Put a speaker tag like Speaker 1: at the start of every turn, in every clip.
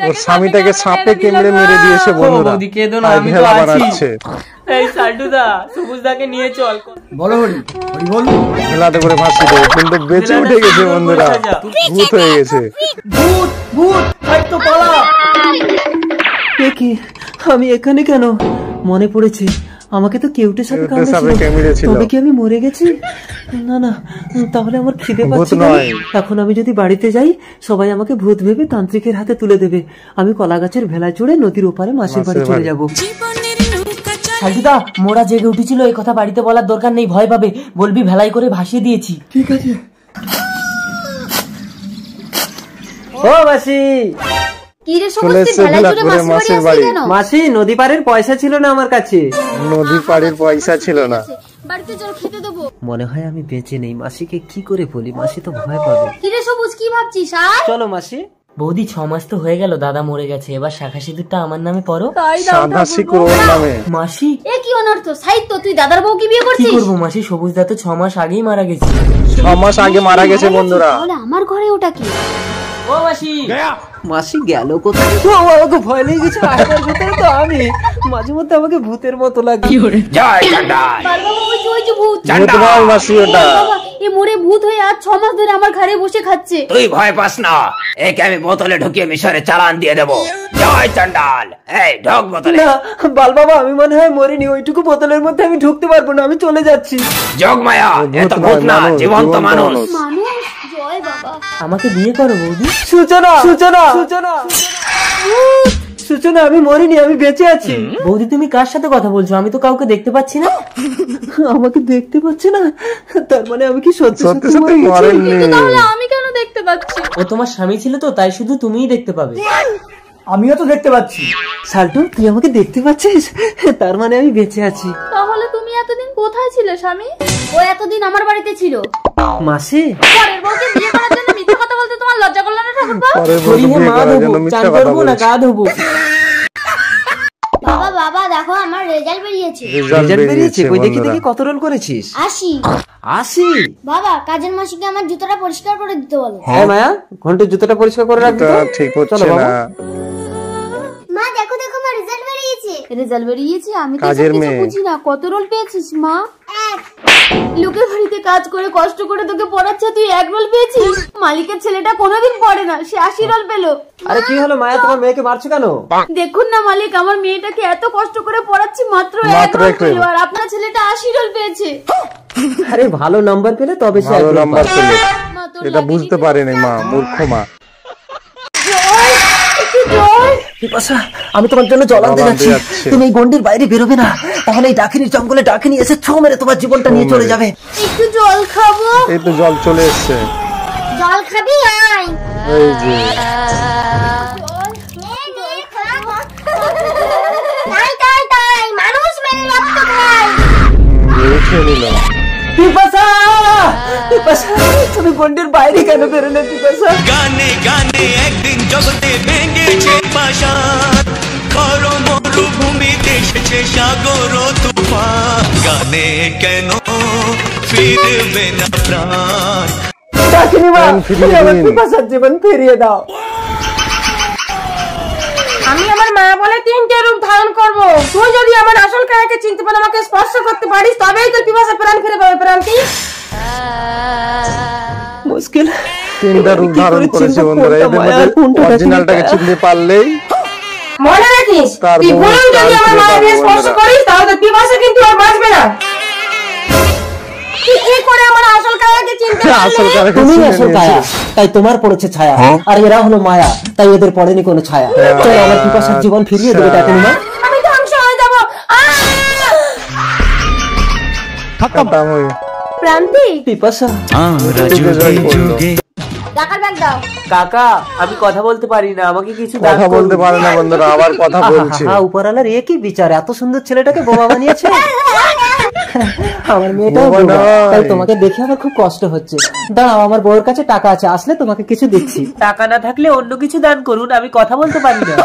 Speaker 1: ওর স্বামীটাকে সাপে কামড়ে মেরে দিয়েছে বন্ধুরা।
Speaker 2: বৌদি কেঁদো না, আমি তো আছি। এই সাল্টুদা, সবুজদাকে নিয়ে চল। বলো হরি, হরি বল।
Speaker 1: খেলাতে করে ভাসিয়ে দেবো, কিন্তু বেঁচে উঠে গেছে বন্ধুরা, ভূত হয়ে গেছে।
Speaker 2: ভূত ভূত, এই তো পালা। কি আমি এখানে কেন? মনে পড়েছে আমাকে তো কেউটে সাপে কামড়েছিল। তবে কি আমি মরে গেছি? না না, তাহলে আমার খিদে পাচ্ছে না। এখন আমি যদি বাড়িতে যাই, সবাই আমাকে ভূত ভেবে তান্ত্রিকের হাতে তুলে দেবে। আমি কলা গাছের ভেলায় চড়ে নদীর ওপারে মাসির বাড়ি চলে যাব। সাল্টুদা, মোরা জেগে উঠেছিল, এই কথা বাড়িতে বলার দরকার নেই, ভয় পাবে। বলবি ভেলাই করে ভাসিয়ে দিয়েছি। ঠিক আছে। ও মাসি। মাসি, নদী পাড়ের পয়সা ছিল না আমার কাছে।
Speaker 1: নদী পাড়ের পয়সা ছিল না?
Speaker 2: মনে হয় আমি বেঁচে নেই। মাসিকে কি করে বলি? মাসি তো ভয় পাবে।
Speaker 3: কি ভাবছিস?
Speaker 2: চলো মাসি। বৌদি, 6 মাস তো হয়ে গেল দাদা মরে গেছে, এবার শাখা সিঁদুরটা আমার নামে পরো। মাসি,
Speaker 3: এ কি অনর্থ? সাহিত্য, তুই দাদার বউকে বিয়ে করছিস?
Speaker 2: কি করবো মাসি, সবুজদা তো 6 মাস আগেই মারা গেছে।
Speaker 1: 6 মাস আগে মারা গেছে বন্ধুরা।
Speaker 3: তাহলে আমার ঘরে ওটা কি?
Speaker 2: ও মাসি। মাসি গেল কোথায়? আমাকে ভয় লেগে গেছে। আসার ভিতরে তো আমি মাঝে মধ্যে আমাকে ভূতের মতো লাগে।
Speaker 1: জয় চন্ডাল।
Speaker 3: ভূত
Speaker 1: চন্ডাল মাসি, ওটা
Speaker 3: এ মরে ভূত হয়ে আজ 6 মাস ধরে আমার ঘরে বসে খাচ্ছে।
Speaker 4: তুই ভয় পাস না, একে আমি বোতলে ঢুকিয়ে মিশরে চালান দিয়ে দেবো। জয় চন্ডাল। এই ঢোক বোতলে।
Speaker 2: না বাল বাবা, আমি মনে হয় মরিনি। ওইটুকু বোতলের মধ্যে আমি ঢুকতে পারবো না, আমি চলে যাচ্ছি।
Speaker 4: যোগমায়া, এত ভূত না, জীবন্ত মানুষ।
Speaker 3: জয় বাবা।
Speaker 2: আমাকে বিয়ে করো বৌদি। সূচনা সূচনা সূচনা সূচনা, আমি মরিনি, আমি বেঁচে আছি। বৌদি, তুমি কার সাথে কথা বলছো? আমি তো কাউকে দেখতে পাচ্ছি না। আমাকে দেখতে পাচ্ছি না? তার মানে আমি কি সত্যি সত্যি মরেনি?
Speaker 3: তাহলে আমি কেন দেখতে পাচ্ছি?
Speaker 2: ও তোমার স্বামী ছিল তো, তাই শুধু তুমিই দেখতে পাবে। আমিও তো দেখতে পাচ্ছি। সাল্টু, তুই আমাকে দেখতে পাচ্ছিস? তার মানে আমি বেঁচে আছি।
Speaker 3: তাহলে তুমি এতদিন কোথায় ছিলে স্বামী? ও এতদিন আমার বাড়িতে ছিল।
Speaker 2: মাসি,
Speaker 3: পরের বউকে বিয়ে করার জন্য মিথ্যা কথা বলতে তোমার লজ্জা করলো না ঠাকুরপো?
Speaker 2: চান করবো না গা ধোবো?
Speaker 3: বাবা বাবা, দেখো আমার রেজাল্ট বেরিয়েছে।
Speaker 2: রেজাল্ট বেরিয়েছে? কই দেখি দেখি, কত রোল করেছিস? 80।
Speaker 3: বাবা, কাজের মাসিকে আমার জুতোটা পরিষ্কার করে দিতে বলো।
Speaker 2: হ্যাঁ মায়া, ঘন্টার জুতোটা পরিষ্কার করে রাখবি তো?
Speaker 1: ঠিক হচ্ছে না।
Speaker 3: মা দেখো দেখো, আমার রেজাল্ট বেরিয়েছে। রেজাল্ট বেরিয়েছে? আমি তো কিছু বুঝি না। কত রোল পেয়েছিস মা? 1। লোকের বাড়িতে কাজ করে কষ্ট করে তোকে পড়াচ্ছে, তুই 1 রোল পেয়েছিস? মালিকের ছেলেটা কোনোদিন পড়ে না, সে 80 রোল পেলো।
Speaker 2: আরে কি হলো মায়া, তোমার মেয়েকে মারছো কেন?
Speaker 3: দেখুন না মালিক, আমার মেয়েটাকে এত কষ্ট করে পড়াচ্ছি, মাত্র 1 রোল পেলো, আর আপনার ছেলেটা 80 রোল পেয়েছে।
Speaker 2: আরে ভালো নাম্বার পেলে তবে সে
Speaker 1: ভালো নাম্বার পেলে। এটা বুঝতে পারেনি মা, মূর্খ মা।
Speaker 2: আমি তোমার জন্য জল আনতে যাচ্ছি। তুমি এই গন্ডির বাইরে বেরোবে না, তাহলে এই ডাকিনীর জঙ্গলে ডাকিনী এসে ছো মেরে তোমার জীবনটা নিয়ে চলে যাবে।
Speaker 3: একটু জল খাবো।
Speaker 1: এই তো জল চলে এসেছে।
Speaker 3: জল খাবি? আয়।
Speaker 1: এই যে
Speaker 3: তাই মানুষ মেরে রক্ত খায়।
Speaker 1: খেয়ে নিল।
Speaker 2: পিপাসা, পিপাসা, তুমি গন্ডির বাইরে কেন বেরোলে পিপাসা?
Speaker 5: গানে গানে একদিন জগতে ভেঙেছে পাষাণ, খর মরুভূমিতে এসেছে সাগর তুফান। গানে কেন ফিরবে না প্রাণ?
Speaker 2: ডাকিনী মা, তুমি আমার পিপাসার জীবন ফিরিয়ে দাও।
Speaker 6: আমি আমার মা বলে 3টে রূপ ধারণ করব। তুই যদি আমার আসল কায়াকে চিনতে পারে, আমাকে স্পর্শ করতে পারিস, তবেই তোর পিপাসা প্রাণ ফিরে পাবে। প্রান্তি
Speaker 2: মুশকিল।
Speaker 1: 3টা রূপ ধারণ করেছে বন্ধুরা। এদের মধ্যে অরিজিনালটাকে চিনতে পারলেই
Speaker 6: মনে রাখিস, তুই ভুলেও যদি আমার মাকে স্পর্শ করিস, তাহলে তোর পিপাসা কিন্তু আর বাঁচবে না। তুই কি করে আমার আসল কায়াকে চিনতে পারলি?
Speaker 2: তুমি আসল কায়া, তাই তোমার পড়েছে ছায়া, আর এরা হলো মায়া, তাই এদের পড়েনি কোনো ছায়া। চলো আমার পিপাসার জীবন ফিরিয়ে দেবে ডাকিনী মা।
Speaker 6: আমি ধ্বংস হয়ে যাবো।
Speaker 3: প্রান্তি,
Speaker 2: পিপাসা,
Speaker 3: টাকার ব্যাগ দাও।
Speaker 2: কাকা, আমি কথা বলতে পারি না, আমাকে কিছু
Speaker 1: কথা বলতে পারে না বন্ধুরা, আবার কথা বলছে।
Speaker 2: উপরালার এ কি বিচার, এত সুন্দর ছেলেটাকে বোমা বানিয়েছে। আমার মেয়েটাও বোমা, তাই তোমাকে দেখে আমার খুব কষ্ট হচ্ছে। দাঁড়াও, আমার বউয়ের কাছে টাকা আছে, আসলে তোমাকে কিছু দিচ্ছি। টাকা না থাকলে অন্য কিছু দান করুন, আমি কথা বলতে পারি না।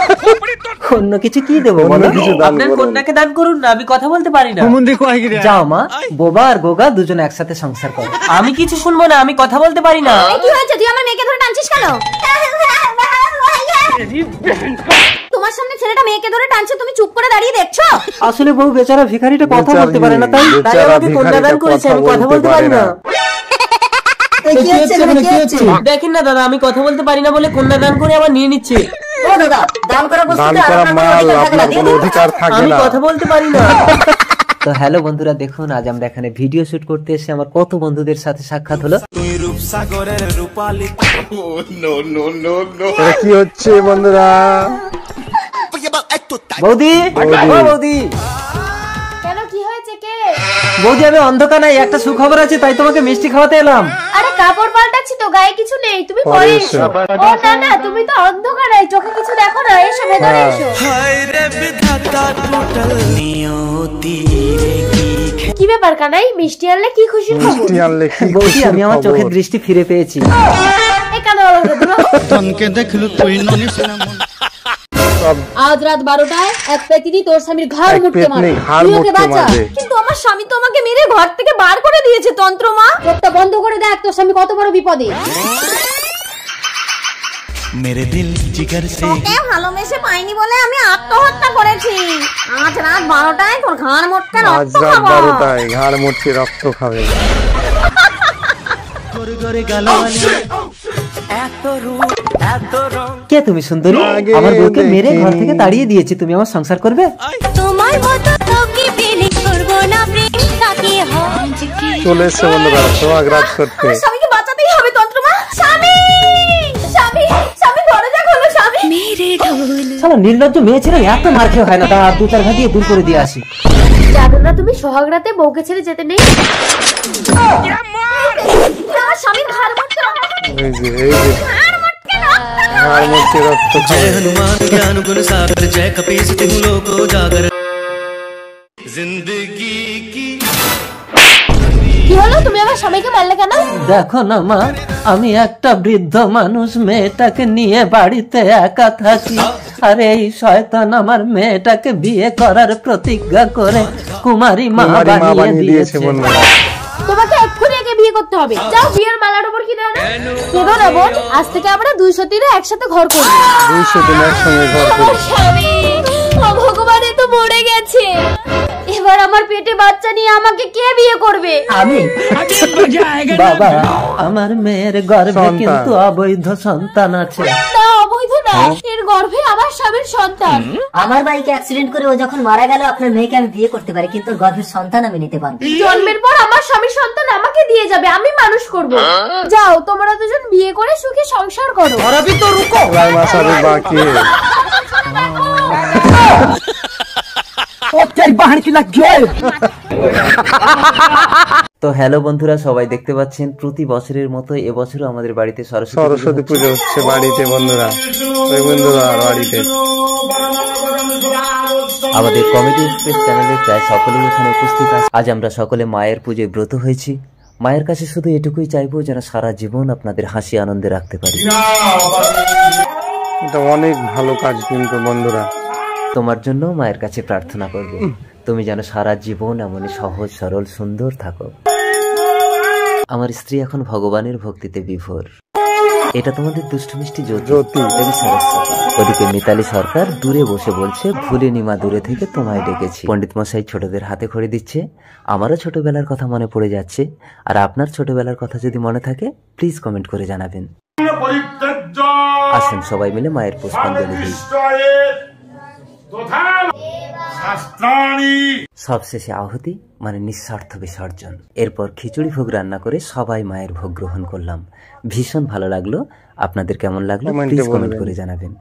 Speaker 2: অন্য কিছু কি দেবো? আপনার কন্যাকে দান করুন না, আমি কথা বলতে পারি না। যাও মা, বোবা আর গোগা দুজনে একসাথে সংসার করো। আমি কিছু শুনবো না, আমি কথা বলতে পারি না।
Speaker 3: কি হয়েছে? তুই আমার মেয়েকে ধরে টানছিস কেন? তোমার সামনে ছেলেটা মেয়েকে ধরে টানছে, তুমি চুপ করে দাঁড়িয়ে দেখছো?
Speaker 2: আসলে বউ বেচারা ভিখারিটা কথা বলতে পারে না, তাই আমাকে কন্যাদান করেছে, আমি কথা বলতে পারি না। দেখেন না দাদা, আমি কথা বলতে পারি না বলে কন্যাদান করে আবার নিয়ে নিচ্ছে। আমি কথা বলতে পারি না। তো হ্যালো বন্ধুরা, দেখুন আজ আমরা এখানে ভিডিও শুট করতে এসে আমার কত বন্ধুদের সাথে সাক্ষাৎ হলো।
Speaker 1: এটা কি হচ্ছে বন্ধুরা?
Speaker 2: বৌদি, বৌদি,
Speaker 3: কেন কি হয়েছে? কে?
Speaker 2: বৌদি, আমি অন্ধকার নাই, একটা সুখবর আছে, তাই তোমাকে মিষ্টি খাওয়াতে এলাম।
Speaker 3: আরে কাপড় পাল্টাচ্ছি তো, গায়ে কিছু নেই, তুমি পরে এসো। ও না না, তুমি তো অন্ধকার নাই, চোখে কিছু দেখো না, এসো ভেতরে এসো। কি ব্যাপার কানাই, মিষ্টি আনলে কি খুশির খবর?
Speaker 1: মিষ্টি আনলে কি
Speaker 2: বৌদি, আমি আমার চোখের দৃষ্টি ফিরে পেয়েছি।
Speaker 3: এই কানা আজ রাত 12টায় এক পেতিনি তোর স্বামীর ঘাড় মুটকে মারে, তুই ওকে বাঁচা। কিন্তু আমার স্বামী তো আমাকে মেরে ঘর থেকে বার করে দিয়েছে। তন্ত্রমা, চোখটা বন্ধ করে দেখ, তোর স্বামী কত বড় বিপদে।
Speaker 5: মেরে দিল জিগর সে
Speaker 3: তোকে ভালোবেসে পাইনি বলে আমি আত্মহত্যা করেছি। আজ রাত 12টায় তোর ঘাড় মুটকে
Speaker 1: আজ
Speaker 3: রক্ত
Speaker 1: রাত
Speaker 3: খাবো।
Speaker 1: 12টায় ঘাড় মুটকে রক্ত খাবে।
Speaker 2: কে তুমি সুন্দরী? আমার বউকে মেরে ঘর থেকে তাড়িয়ে দিয়েছি, তুমি আমার সংসার করবে?
Speaker 3: তোমার মতো তোকে পেলে করব না প্রেম, তাকে হয়।
Speaker 1: চলে এসছে বন্ধুরা সোহাগরাত করতে।
Speaker 3: স্বামীকে বাঁচাতেই হবে। তন্ত্রমা, স্বামী, স্বামী, স্বামী দরজা খোলো, স্বামী। মেরে ঢোল।
Speaker 2: শালা নির্লজ্জ মেয়ে ছেলে, এত মার খেয়ে হয় না, তা 2-4 ঘা দিয়ে দূর করে দিয়ে আসি।
Speaker 3: জানো না তুমি সোহাগরাতে বউকে ছেড়ে যেতে নেই? আমার স্বামীর ঘাড় মুটকে রক্ত খাবে।
Speaker 1: এই যে ঘাড় মুটকে রক্ত
Speaker 5: जय
Speaker 1: খাবে।
Speaker 5: हनुमान ज्ञान गुण सागर जय कपीस तिहु लोको जागर जिंदगी की।
Speaker 3: কি হলো, তুমি আমার স্বামীকে মারলে কেন?
Speaker 2: দেখো না মা, আমি একটা বৃদ্ধ মানুষ, মেয়েটাকে নিয়ে বাড়িতে একা থাকি, আর এই শয়তান আমার মেয়েটাকে বিয়ে করার প্রতিজ্ঞা করে কুমারী মা বানিয়ে দিয়েছে।
Speaker 1: বন্ধুরা
Speaker 3: তোমাকে এক্ষুনি একে বিয়ে করতে হবে। যাও বিয়ের মালার উপর কি দাও না। কেঁদো না বোন, আজ থেকে আমরা 200 দিনে একসাথে ঘর করব।
Speaker 1: 200 দিন একসঙ্গে ঘর করব।
Speaker 3: স্বামী, ও ভগবান, এ তো মরে গেছে। এবার আমার পেটে বাচ্চা নিয়ে আমাকে কে বিয়ে করবে?
Speaker 2: আমি। বাবা, আমার মেয়ের গর্ভে কিন্তু অবৈধ সন্তান আছে।
Speaker 3: না, অবৈধ না, এর গর্ভে আমার স্বামীর সন্তান।
Speaker 7: আমার বাইকে অ্যাক্সিডেন্ট করে ও যখন মারা গেল, আপনার মেয়েকে আমি বিয়ে করতে পারি, কিন্তু ওর গর্ভের সন্তান আমি নিতে পারবো।
Speaker 3: জন্মের পর আমার স্বামীর সন্তান আমাকে দিয়ে যাবে, আমি মানুষ করব। যাও, তোমরা দুজন বিয়ে করে সুখে সংসার করো।
Speaker 1: ভাই মাসারে বাকি
Speaker 2: তো হ্যালো বন্ধুরা, সবাই দেখতে পাচ্ছেন প্রতি বছরের মতো এবছরও আমাদের বাড়িতে
Speaker 1: সরস্বতী পুজো হচ্ছে বাড়িতে বন্ধুরা। ওই বন্ধুরা বাড়িতে
Speaker 2: আমাদের কমেডি এক্সপ্রেস চ্যানেলের প্রায় সকলেই এখানে উপস্থিত আছে। আজ আমরা সকলে মায়ের পুজোয় ব্রত হয়েছি। মায়ের কাছে শুধু এটুকুই চাইবো যেন সারা জীবন আপনাদের হাসি আনন্দে রাখতে পারি।
Speaker 1: এটা অনেক ভালো কাজ কিন্তু বন্ধুরা।
Speaker 2: তোমার জন্য মায়ের কাছে প্রার্থনা করব, তুমি যেন সারা জীবন এমনই সহজ সরল সুন্দর থাকো। আমার স্ত্রী এখন ভগবানের ভক্তিতে বিভোর। এটা তোমাদের দুষ্টু মিষ্টি জ্যোতি। ওদিকে মিতালি সরকার দূরে বসে বলছে, ভুলে নিমা দূরে থেকে তোমায় ডেকেছি। পণ্ডিত মশাই ছোটদের হাতে খড়ি দিচ্ছে। আমারও ছোটবেলার কথা মনে পড়ে যাচ্ছে। আর আপনার ছোটবেলার কথা যদি মনে থাকে প্লিজ কমেন্ট করে জানাবেন। আসুন সবাই মিলে মায়ের পুষ্পাঞ্জলি দিই। সবশেষে আহুতি মানে নিঃস্বার্থ বিসর্জন। এরপর খিচুড়ি ভোগ রান্না করে সবাই মায়ের ভোগ গ্রহণ করলাম। ভীষণ ভালো লাগলো। আপনাদের কেমন লাগলো প্লিজ কমেন্ট করে জানাবেন।